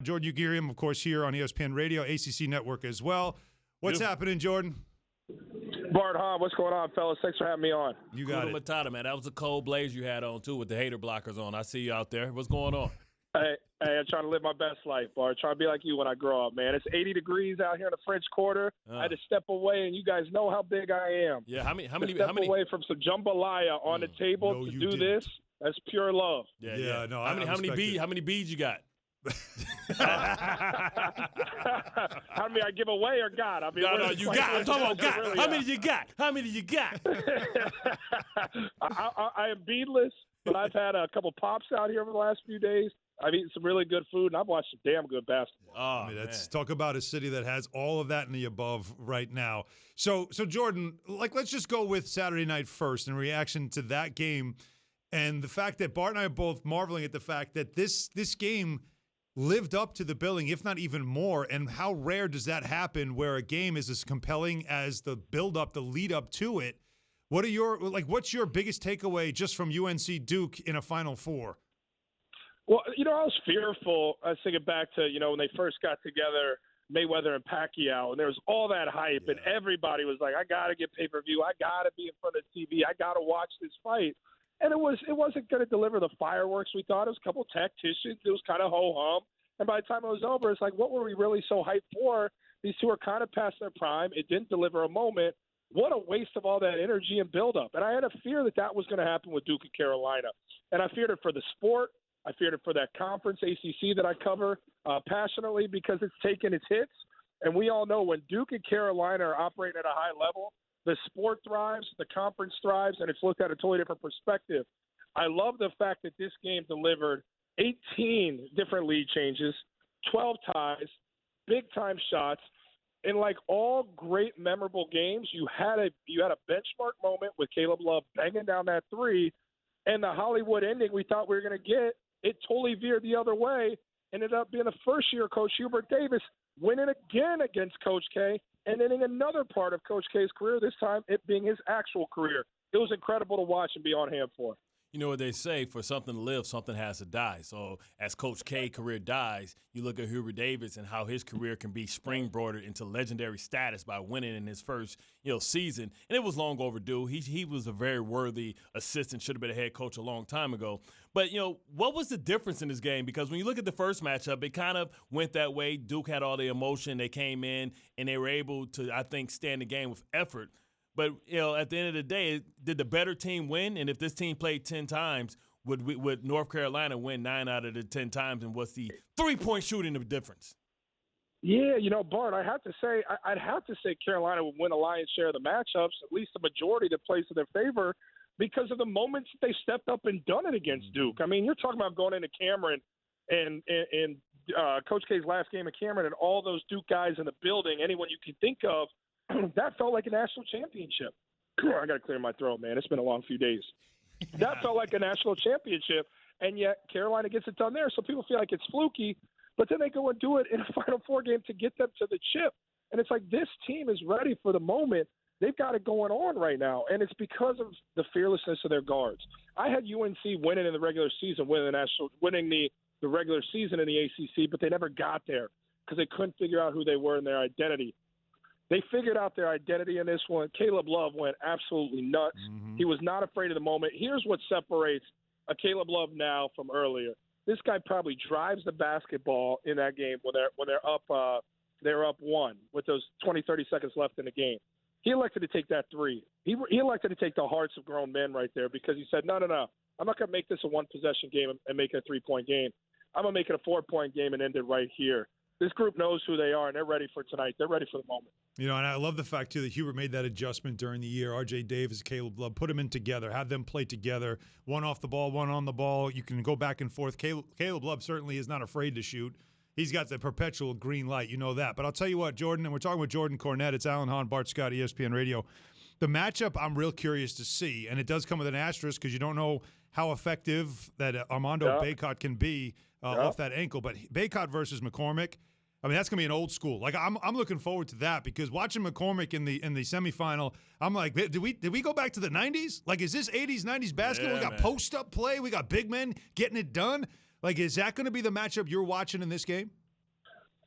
Jordan Ugirium, of course, here on ESPN Radio, ACC Network as well. What's happening, Jordan? Bart Hahn, what's going on, fellas? Thanks for having me on. You got Kuda it. Matata, man. That was a cold blaze you had on, too, with the hater blockers on. I see you out there. What's going on? Hey, I'm trying to live my best life, Bart. Trying to be like you when I grow up, man. It's 80 degrees out here in the French Quarter. I had to step away, and you guys know how big I am. Yeah, how many away from some jambalaya on the table to do this? That's pure love. Yeah. No, how many beads you got? How many I give away or got? I mean, no, you got. I'm talking about got. How many you got? How many you got? I am beadless, but I've had a couple pops out here over the last few days. I've eaten some really good food, and I've watched some damn good basketball. Let's talk about a city that has all of that and the above right now. So Jordan, let's just go with Saturday night first in reaction to that game and the fact that Bart and I are both marveling at the fact that this game lived up to the billing, if not even more. And how rare does that happen where a game is as compelling as the build-up, the lead-up to it? What's your biggest takeaway just from UNC Duke in a Final Four? Well, I was fearful. I was thinking back to, when they first got together, Mayweather and Pacquiao, and there was all that hype, and everybody was like, I got to get pay-per-view. I got to be in front of the TV. I got to watch this fight. And it wasn't going to deliver the fireworks we thought. It was a couple of tacticians. It was kind of ho-hum. And by the time it was over, it's like, what were we really so hyped for? These two are kind of past their prime. It didn't deliver a moment. What a waste of all that energy and buildup. And I had a fear that was going to happen with Duke and Carolina. And I feared it for the sport. I feared it for that conference, ACC, that I cover passionately because it's taken its hits. And we all know when Duke and Carolina are operating at a high level, the sport thrives, the conference thrives, and it's looked at a totally different perspective. I love the fact that this game delivered 18 different lead changes, 12 ties, big-time shots. In like all great memorable games, you had a benchmark moment with Caleb Love banging down that three, and the Hollywood ending we thought we were going to get, it totally veered the other way. Ended up being the first-year Coach Hubert Davis winning again against Coach K, and ending another part of Coach K's career, this time it being his actual career. It was incredible to watch and be on hand for. You know what they say, for something to live, something has to die. So as Coach K's career dies, you look at Hubert Davis and how his career can be springboarded into legendary status by winning in his first season. And it was long overdue. He was a very worthy assistant, should have been a head coach a long time ago. But, what was the difference in this game? Because when you look at the first matchup, it kind of went that way. Duke had all the emotion. They came in, and they were able to, I think, stand the game with effort. But, at the end of the day, did the better team win? And if this team played 10 times, would North Carolina win 9 out of the 10 times? And what's the three-point shooting the difference? Yeah, Bart, I'd have to say Carolina would win a lion's share of the matchups, at least the majority that plays in their favor, because of the moments that they stepped up and done it against Duke. I mean, you're talking about going into Cameron and Coach K's last game at Cameron and all those Duke guys in the building, anyone you can think of, that felt like a national championship. I got to clear my throat, man. It's been a long few days. That felt like a national championship, and yet Carolina gets it done there, so people feel like it's fluky, but then they go and do it in a Final Four game to get them to the chip. And it's like this team is ready for the moment. They've got it going on right now, and it's because of the fearlessness of their guards. I had UNC winning in the regular season, winning the regular season in the ACC, but they never got there because they couldn't figure out who they were and their identity. They figured out their identity in this one. Caleb Love went absolutely nuts. Mm-hmm. He was not afraid of the moment. Here's what separates a Caleb Love now from earlier. This guy probably drives the basketball in that game when they're up one with those 20, 30 seconds left in the game. He elected to take that three. He elected to take the hearts of grown men right there because he said, no. I'm not going to make this a one-possession game and make it a three-point game. I'm going to make it a four-point game and end it right here. This group knows who they are, and they're ready for tonight. They're ready for the moment. And I love the fact, too, that Hubert made that adjustment during the year. R.J. Davis, Caleb Love, put them in together, have them play together, one off the ball, one on the ball. You can go back and forth. Caleb Love certainly is not afraid to shoot. He's got the perpetual green light. You know that. But I'll tell you what, Jordan, and we're talking with Jordan Cornette. It's Alan Hahn, Bart Scott, ESPN Radio. The matchup I'm real curious to see, and it does come with an asterisk because you don't know how effective that Armando Bacot can be off that ankle. But Bacot versus McCormick, I mean, that's going to be an old school. Like I'm looking forward to that because watching McCormick in the semifinal, I'm like, did we go back to the 90s? Like, is this 80s, 90s basketball? We got post-up play. We got big men getting it done. Like, is that going to be the matchup you're watching in this game?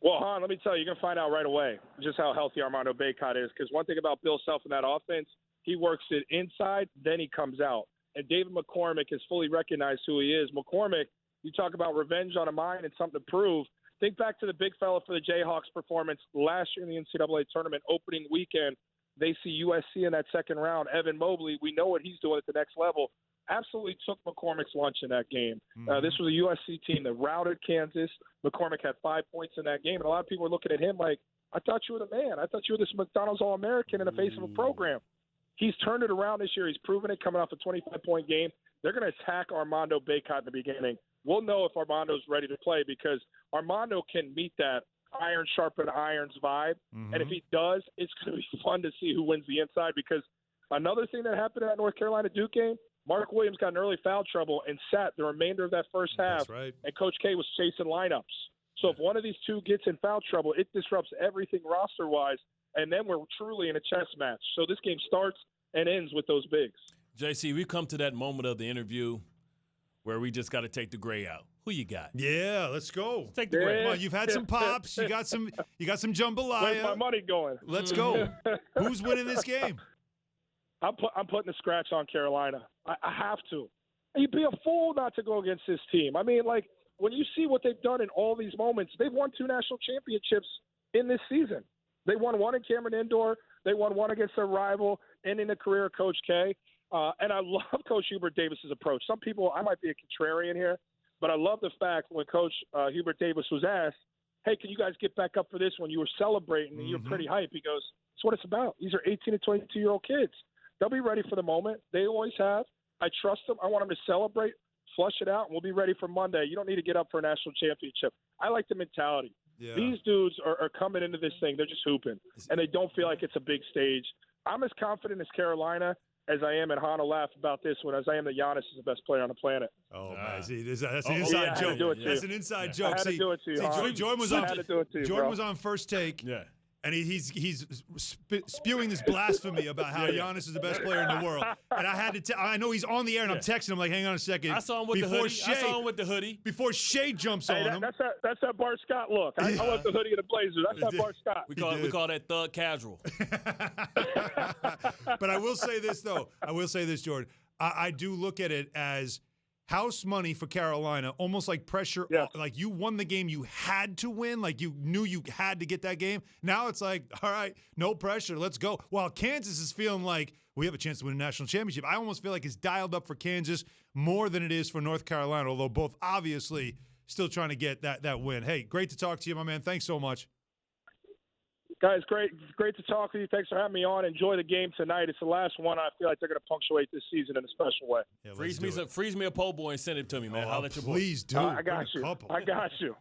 Well, Hahn, let me tell you, you're going to find out right away just how healthy Armando Bacot is. Because one thing about Bill Self in that offense, he works it inside, then he comes out. And David McCormick has fully recognized who he is. McCormick, you talk about revenge on a mind and something to prove. Think back to the big fella for the Jayhawks performance last year in the NCAA tournament opening weekend. They see USC in that second round. Evan Mobley, we know what he's doing at the next level. Absolutely took McCormick's lunch in that game. This was a USC team that routed Kansas. McCormick had 5 points in that game. And a lot of people are looking at him like, I thought you were the man. I thought you were this McDonald's All-American in the face of a program. He's turned it around this year. He's proven it coming off a 25-point game. They're going to attack Armando Bacot in the beginning. We'll know if Armando's ready to play because Armando can meet that iron sharpen irons vibe. And if he does, it's going to be fun to see who wins the inside because another thing that happened at North Carolina-Duke game, Mark Williams got in early foul trouble and sat the remainder of that first half. That's right. And Coach K was chasing lineups. So if one of these two gets in foul trouble, it disrupts everything roster-wise, and then we're truly in a chess match. So this game starts and ends with those bigs. JC, we come to that moment of the interview where we just got to take the gray out. Who you got? Yeah, let's go. Let's take the gray. Come on, you've had some pops. You got some jambalaya. Where's my money going? Let's go. Who's winning this game? I'm putting a scratch on Carolina. I have to. You'd be a fool not to go against this team. I mean, like, when you see what they've done in all these moments, they've won 2 national championships in this season. They won one in Cameron Indoor. They won one against their rival, ending the career of Coach K. And I love Coach Hubert Davis's approach. Some people, I might be a contrarian here, but I love the fact when Coach Hubert Davis was asked, hey, can you guys get back up for this one? You were celebrating and you were pretty hype. He goes, that's what it's about. These are 18 to 22-year-old kids. They'll be ready for the moment. They always have. I trust them. I want them to celebrate, flush it out, and we'll be ready for Monday. You don't need to get up for a national championship. I like the mentality. Yeah. These dudes are coming into this thing. They're just hooping, and they don't feel like it's a big stage. I'm as confident as Carolina as I am, and Hannah laughed about this one, as I am that Giannis is the best player on the planet. Oh, man. See, that's an inside joke. That's an inside joke. I had to do it to you. Jordan was on First Take. Yeah. And he's spewing this blasphemy about how Giannis is the best player in the world. And I had to I know he's on the air, and I'm texting him like, hang on a second. I saw him with the hoodie. Before Shea jumps on him. That's that Bart Scott look. I want the hoodie and the blazer. That's that Bart Scott. We call that thug casual. But I will say this, though. Jordan. I do look at it as house money for Carolina, almost like pressure. Yes. Like you won the game you had to win. Like you knew you had to get that game. Now it's like, all right, no pressure. Let's go. While Kansas is feeling like we have a chance to win a national championship. I almost feel like it's dialed up for Kansas more than it is for North Carolina, although both obviously still trying to get that win. Hey, great to talk to you, my man. Thanks so much. Guys, great to talk with you. Thanks for having me on. Enjoy the game tonight. It's the last one. I feel like they're going to punctuate this season in a special way. Yeah, freeze me a po' boy and send it to me, man. I'll let you. Please do. I got you.